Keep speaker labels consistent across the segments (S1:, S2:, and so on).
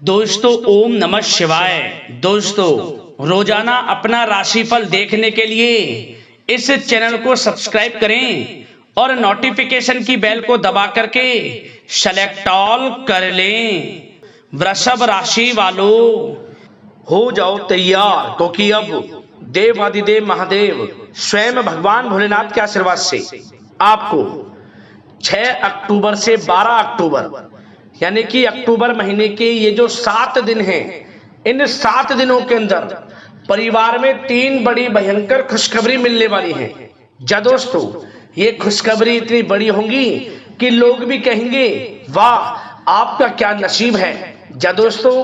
S1: दोस्तों ओम नमः शिवाय। दोस्तों रोजाना अपना राशिफल देखने के लिए इस चैनल को सब्सक्राइब करें और नोटिफिकेशन की बेल को दबा करके सेलेक्ट ऑल कर लें। वृषभ राशि वालों हो जाओ तैयार, क्योंकि अब देवाधिदेव महादेव स्वयं भगवान भोलेनाथ के आशीर्वाद से आपको 6 अक्टूबर से 12 अक्टूबर यानी कि अक्टूबर महीने के ये जो 7 दिन हैं, इन 7 दिनों के अंदर परिवार में 3 बड़ी भयंकर खुशखबरी मिलने वाली है। जा दोस्तों, ये खुशखबरी इतनी बड़ी होंगी कि लोग भी कहेंगे वाह आपका क्या नसीब है। जा दोस्तों,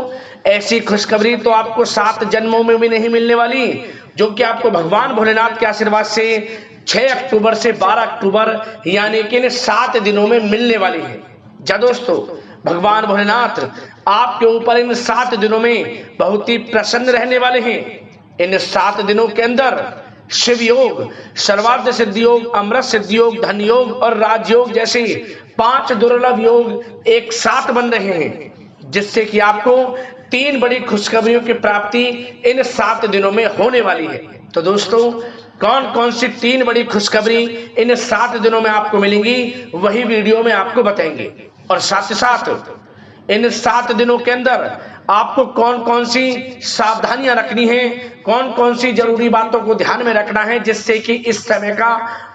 S1: ऐसी खुशखबरी तो आपको 7 जन्मों में भी नहीं मिलने वाली, जो कि आपको भगवान भोलेनाथ के आशीर्वाद से 6 अक्टूबर से 12 अक्टूबर यानी कि इन 7 दिनों में मिलने वाली है। जा दोस्तों, भगवान भोलेनाथ आपके ऊपर इन 7 दिनों में बहुत ही प्रसन्न रहने वाले हैं। इन 7 दिनों के अंदर शिव योग, सर्वार्थ सिद्धि योग, अमृत सिद्धि योग, धन योग और राजयोग जैसे 5 दुर्लभ योग एक साथ बन रहे हैं, जिससे कि आपको 3 बड़ी खुशखबरियों की प्राप्ति इन 7 दिनों में होने वाली है। तो दोस्तों, कौन कौन सी 3 बड़ी खुशखबरी इन 7 दिनों में आपको मिलेंगी, वही वीडियो में आपको बताएंगे। और साथ ही साथ इन 7 दिनों के अंदर आपको कौन कौन सी सावधानियां रखनी है, कौन कौन सी जरूरी बातों को ध्यान में रखना है, जिससे कि इस समय का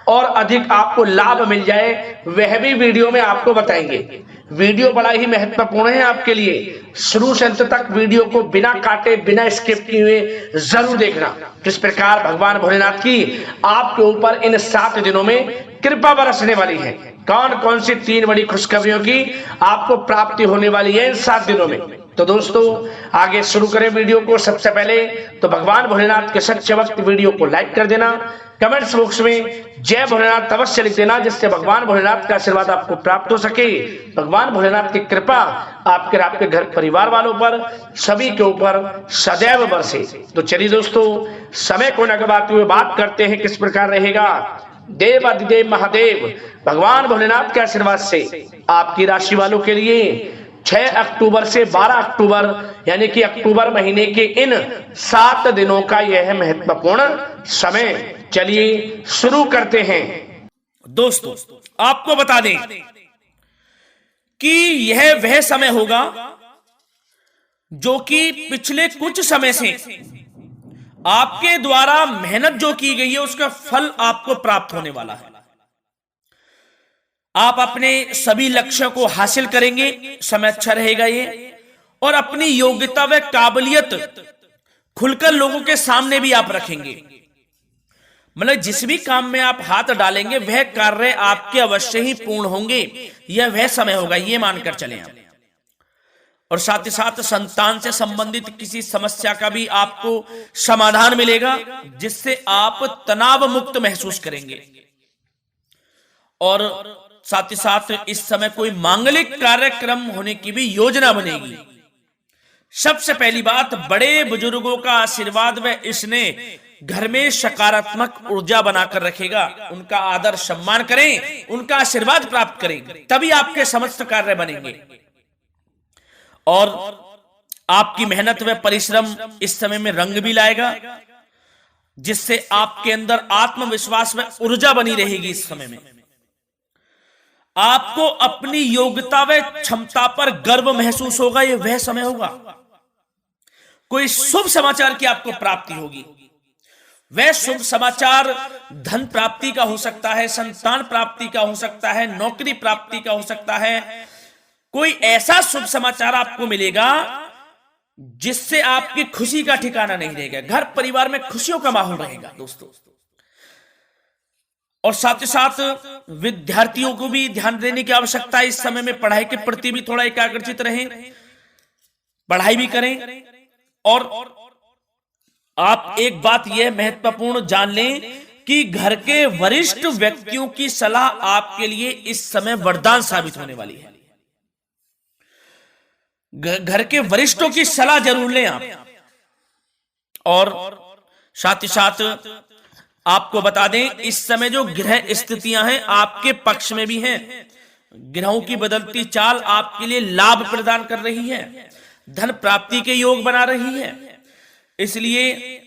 S1: और अधिक आपको लाभ मिल जाए, वह भी वीडियो में आपको बताएंगे। वीडियो बड़ा ही महत्वपूर्ण है आपके लिए। शुरू से अंत तक वीडियो को बिना काटे, बिना स्किप किए हुए जरूर देखना। किस प्रकार भगवान भोलेनाथ की आपके ऊपर इन 7 दिनों में कृपा बरसने वाली है, कौन कौन सी 3 बड़ी खुशखबरियों की आपको प्राप्ति होने वाली है इन 7 दिनों में। तो दोस्तों, आगे शुरू करें वीडियो को। सबसे पहले तो भगवान भोलेनाथ के सच्चे वक्त वीडियो को लाइक कर देना, कमेंट्स बॉक्स में जय भोलेनाथ अवश्य लिख देना, जिससे भगवान भोलेनाथ का आशीर्वाद आपको प्राप्त हो सके, भगवान भोलेनाथ की कृपा आपके घर परिवार वालों पर सभी के ऊपर सदैव बरसे। तो चलिए दोस्तों, समय को न गवाते हुए बात करते हैं किस प्रकार रहेगा देवाधिदेव महादेव भगवान भोलेनाथ के आशीर्वाद से आपकी राशि वालों के लिए 6 अक्टूबर से 12 अक्टूबर यानी कि अक्टूबर महीने के इन 7 दिनों का यह महत्वपूर्ण समय। चलिए शुरू करते हैं।
S2: दोस्तों, आपको बता दें कि यह वह समय होगा जो कि पिछले कुछ समय से आपके द्वारा मेहनत जो की गई है उसका फल आपको प्राप्त होने वाला है। आप अपने सभी लक्ष्यों को हासिल करेंगे, समय अच्छा रहेगा ये, और अपनी योग्यता व काबिलियत खुलकर लोगों के सामने भी आप रखेंगे। मतलब जिस भी काम में आप हाथ डालेंगे वह कार्य आपके अवश्य ही पूर्ण होंगे। यह वह समय होगा, ये मानकर चलें आप। और साथ ही साथ संतान से संबंधित किसी समस्या का भी आपको समाधान मिलेगा, जिससे आप तनाव मुक्त महसूस करेंगे। और साथ ही साथ इस समय कोई मांगलिक कार्यक्रम होने की भी योजना बनेगी। सबसे पहली बात, बड़े बुजुर्गों का आशीर्वाद व इसने घर में सकारात्मक ऊर्जा बनाकर रखेगा। उनका आदर सम्मान करें, उनका आशीर्वाद प्राप्त करें, तभी आपके समस्त कार्य बनेंगे। और आपकी मेहनत व परिश्रम इस समय में रंग भी लाएगा, जिससे आपके अंदर आत्मविश्वास व ऊर्जा बनी रहेगी। इस समय में आपको अपनी योग्यता व क्षमता पर गर्व महसूस होगा। यह वह समय होगा, कोई शुभ समाचार की आपको प्राप्ति होगी। वह शुभ समाचार धन प्राप्ति का हो सकता है, संतान प्राप्ति का हो सकता है, नौकरी प्राप्ति का हो सकता है। कोई ऐसा शुभ समाचार आपको मिलेगा जिससे आपकी खुशी का ठिकाना नहीं रहेगा, घर परिवार में खुशियों का माहौल रहेगा दोस्तों। और साथ ही साथ विद्यार्थियों को भी ध्यान देने की आवश्यकता है। इस समय में पढ़ाई के प्रति भी थोड़ा एकाग्रचित रहें, पढ़ाई भी करें। और आप एक बात यह महत्वपूर्ण जान लें कि घर के वरिष्ठ व्यक्तियों की सलाह आपके लिए इस समय वरदान साबित होने वाली है। घर के वरिष्ठों की सलाह जरूर लें आप। और साथ ही साथ आपको बता दें, इस समय जो ग्रह स्थितियां हैं आपके पक्ष में भी हैं। ग्रहों की बदलती चाल आपके लिए लाभ प्रदान कर रही है। धन प्राप्ति के योग बना रही है। इसलिए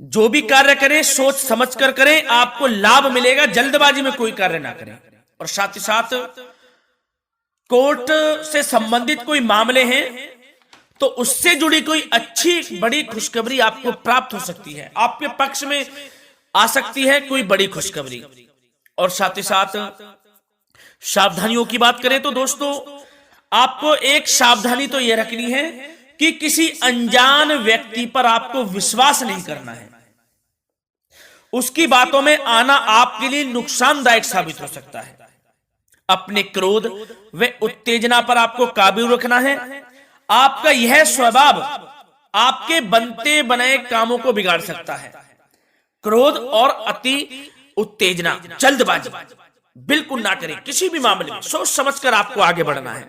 S2: जो भी कार्य करें सोच समझ कर करें, आपको लाभ मिलेगा। जल्दबाजी में कोई कार्य ना करें। और साथ ही साथ कोर्ट से संबंधित कोई मामले हैं तो उससे जुड़ी कोई अच्छी बड़ी खुशखबरी आपको प्राप्त हो सकती है, आपके पक्ष में आ सकती है कोई बड़ी खुशखबरी। और साथ ही साथ सावधानियों की बात करें तो दोस्तों, आपको एक सावधानी तो यह रखनी है कि किसी अनजान व्यक्ति पर आपको विश्वास नहीं करना है। उसकी बातों में आना आपके लिए नुकसानदायक साबित हो सकता है। अपने क्रोध व उत्तेजना पर आपको काबू रखना है। आपका यह स्वभाव आपके बनते बनाए कामों को बिगाड़ सकता है। क्रोध और अति उत्तेजना, जल्दबाजी बिल्कुल ना करें। किसी भी मामले में सोच समझकर आपको आगे बढ़ना है।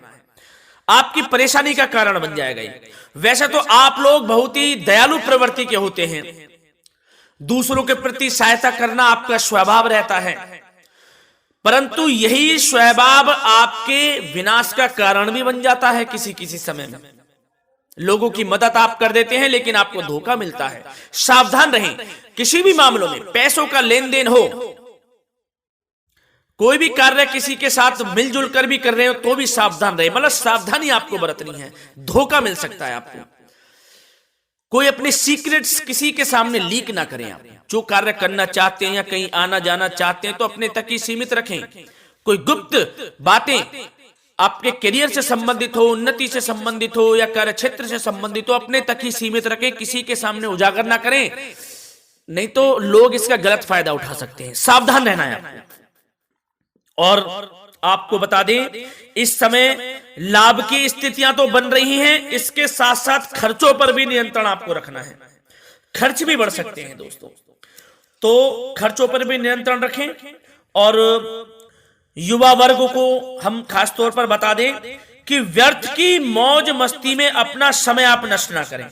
S2: आपकी परेशानी का कारण बन जाएगा ये। वैसे तो आप लोग बहुत ही दयालु प्रवृत्ति के होते हैं, दूसरों के प्रति सहायता करना आपका स्वभाव रहता है, परंतु यही स्वभाव आपके विनाश का कारण भी बन जाता है। किसी किसी समय में लोगों की मदद आप कर देते हैं लेकिन आपको धोखा मिलता है। सावधान रहें। किसी भी मामलों में पैसों का लेन देन हो, कोई भी कार्य किसी के साथ मिलजुल कर भी कर रहे हो तो भी सावधान रहे। मतलब सावधानी आपको बरतनी है, धोखा मिल सकता है आपको। कोई अपने सीक्रेट्स किसी के सामने लीक ना करें। आप जो कार्य करना चाहते हैं या कहीं आना जाना चाहते हैं तो अपने तक ही सीमित रखें। कोई गुप्त बातें आपके करियर से संबंधित हो, उन्नति से संबंधित हो या कार्य क्षेत्र से संबंधित हो, अपने तक ही सीमित रखें, किसी के सामने उजागर ना करें, नहीं तो लोग इसका गलत फायदा उठा सकते हैं। सावधान रहना है आपको। और आपको बता दें, इस समय लाभ की स्थितियां तो बन रही हैं, इसके साथ साथ खर्चों पर भी नियंत्रण आपको रखना है। खर्च भी बढ़ सकते हैं दोस्तों, तो खर्चों पर भी नियंत्रण रखें। और युवा वर्ग को हम खास तौर पर बता दें कि व्यर्थ की मौज मस्ती में अपना समय आप नष्ट ना करें।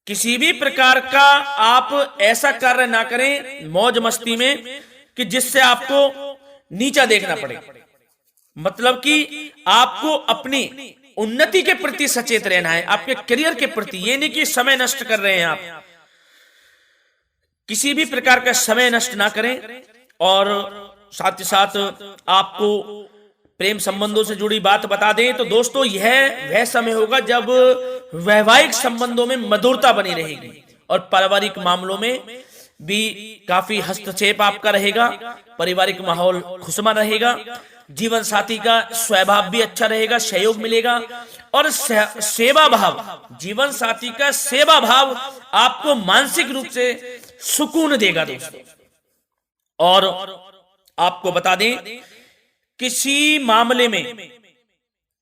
S2: किसी भी प्रकार का आप ऐसा कार्य ना करें मौज मस्ती में कि जिससे आपको नीचा देखना पड़े। मतलब कि आपको अपनी उन्नति के प्रति सचेत रहना है, आपके करियर के प्रति। ये नहीं कि समय नष्ट कर रहे हैं आप, किसी भी प्रकार का समय नष्ट ना करें। और साथ ही साथ आपको प्रेम संबंधों से जुड़ी बात बता दें तो दोस्तों, यह वह समय होगा जब वैवाहिक संबंधों में मधुरता बनी रहेगी और पारिवारिक मामलों में भी काफी हस्तक्षेप आपका रहेगा। पारिवारिक माहौल खुशनुमा रहेगा। जीवन साथी का स्वभाव भी अच्छा रहेगा, सहयोग मिलेगा। और सेवा भाव, जीवन साथी का सेवा भाव आपको मानसिक रूप से सुकून देगा दोस्तों। और आपको बता दें, किसी मामले में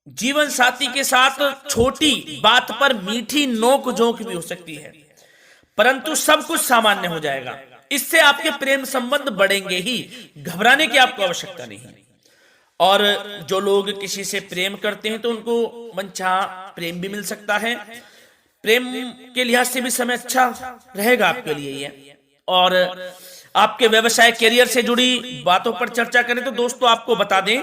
S2: जीवन साथी के साथ छोटी बात पर मीठी नोक झोंक भी हो सकती है, परंतु सब कुछ सामान्य हो जाएगा। इससे आपके प्रेम संबंध बढ़ेंगे ही, घबराने की आपको आवश्यकता नहीं। और जो लोग किसी से प्रेम करते हैं तो उनको मनचाहा प्रेम भी मिल सकता है। प्रेम के लिहाज से भी समय अच्छा रहेगा आपके लिए ये। और आपके व्यवसाय करियर से जुड़ी बातों पर चर्चा करें तो दोस्तों, आपको बता दें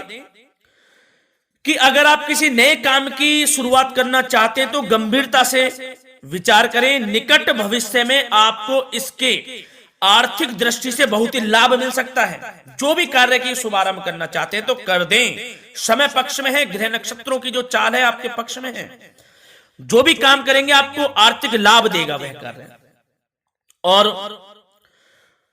S2: कि अगर आप किसी नए काम की शुरुआत करना चाहते हैं तो गंभीरता से विचार करें। निकट भविष्य में आपको इसके आर्थिक दृष्टि से बहुत ही लाभ मिल सकता है। जो भी कार्य की शुभारंभ करना चाहते हैं तो कर दें, समय पक्ष में है। ग्रह नक्षत्रों की जो चाल है आपके पक्ष में है। जो भी काम करेंगे आपको आर्थिक लाभ देगा वह कार्य। और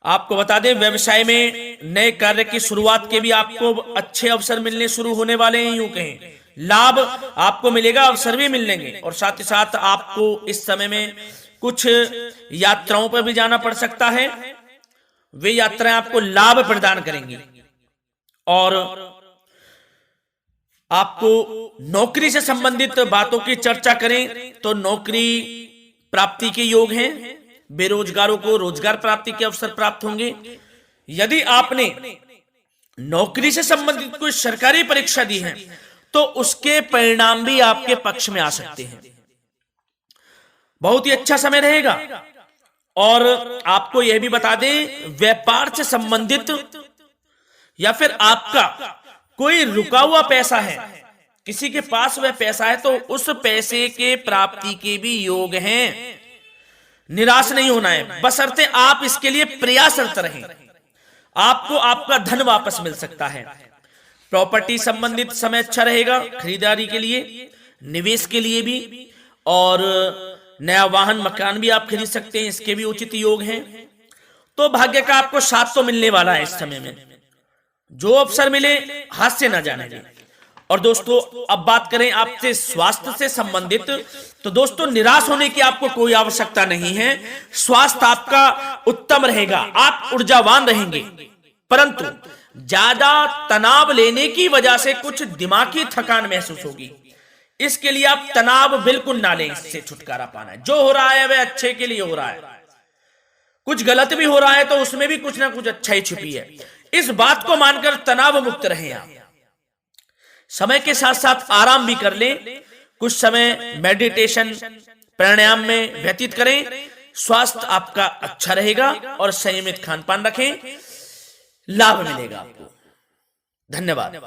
S2: आपको बता दें, व्यवसाय में नए कार्य की शुरुआत के भी आपको अच्छे अवसर मिलने शुरू होने वाले हैं। यूं कहें, लाभ आपको मिलेगा, अवसर भी मिलेंगे। और साथ ही साथ आपको इस समय में कुछ यात्राओं पर भी जाना पड़ सकता है। वे यात्राएं आपको लाभ प्रदान करेंगी। और आपको नौकरी से संबंधित बातों की चर्चा करें तो नौकरी प्राप्ति के योग हैं। बेरोजगारों को रोजगार प्राप्ति के अवसर प्राप्त होंगे। यदि आपने नौकरी से संबंधित कोई सरकारी परीक्षा दी है तो उसके परिणाम भी आपके पक्ष में आ सकते हैं। बहुत ही अच्छा समय रहेगा। और आपको यह भी बता दें, व्यापार से संबंधित या फिर आपका कोई रुका हुआ पैसा है किसी के पास वह पैसा है तो उस पैसे के प्राप्ति के भी योग हैं। निराश नहीं होना है, बशर्ते आप इसके लिए प्रयासरत रहें। आपको आपका धन वापस मिल सकता है। प्रॉपर्टी संबंधित समय अच्छा रहेगा, खरीदारी के लिए, निवेश के लिए भी, और नया वाहन मकान भी आप खरीद सकते हैं, इसके भी उचित योग हैं। तो भाग्य का आपको साथ तो मिलने वाला है इस समय में। जो अवसर मिले हाथ से ना जाने दें। और दोस्तों अब बात करें आपसे स्वास्थ्य से संबंधित, तो दोस्तों निराश होने की आपको कोई आवश्यकता नहीं है। स्वास्थ्य आपका उत्तम रहेगा, आप ऊर्जावान रहेंगे, परंतु ज्यादा तनाव लेने की वजह से कुछ दिमागी थकान महसूस होगी। इसके लिए आप तनाव बिल्कुल ना लें, इससे छुटकारा पाना है। जो हो रहा है वह अच्छे के लिए हो रहा है, कुछ गलत भी हो रहा है तो उसमें भी कुछ ना कुछ अच्छाई छिपी है। इस बात को मानकर तनाव मुक्त रहें आप। समय के साथ साथ आराम भी कर लें, कुछ समय मेडिटेशन प्राणायाम में व्यतीत करें। स्वास्थ्य आपका अच्छा रहेगा और संयमित खान पान रखें, लाभ मिलेगा आपको। धन्यवाद।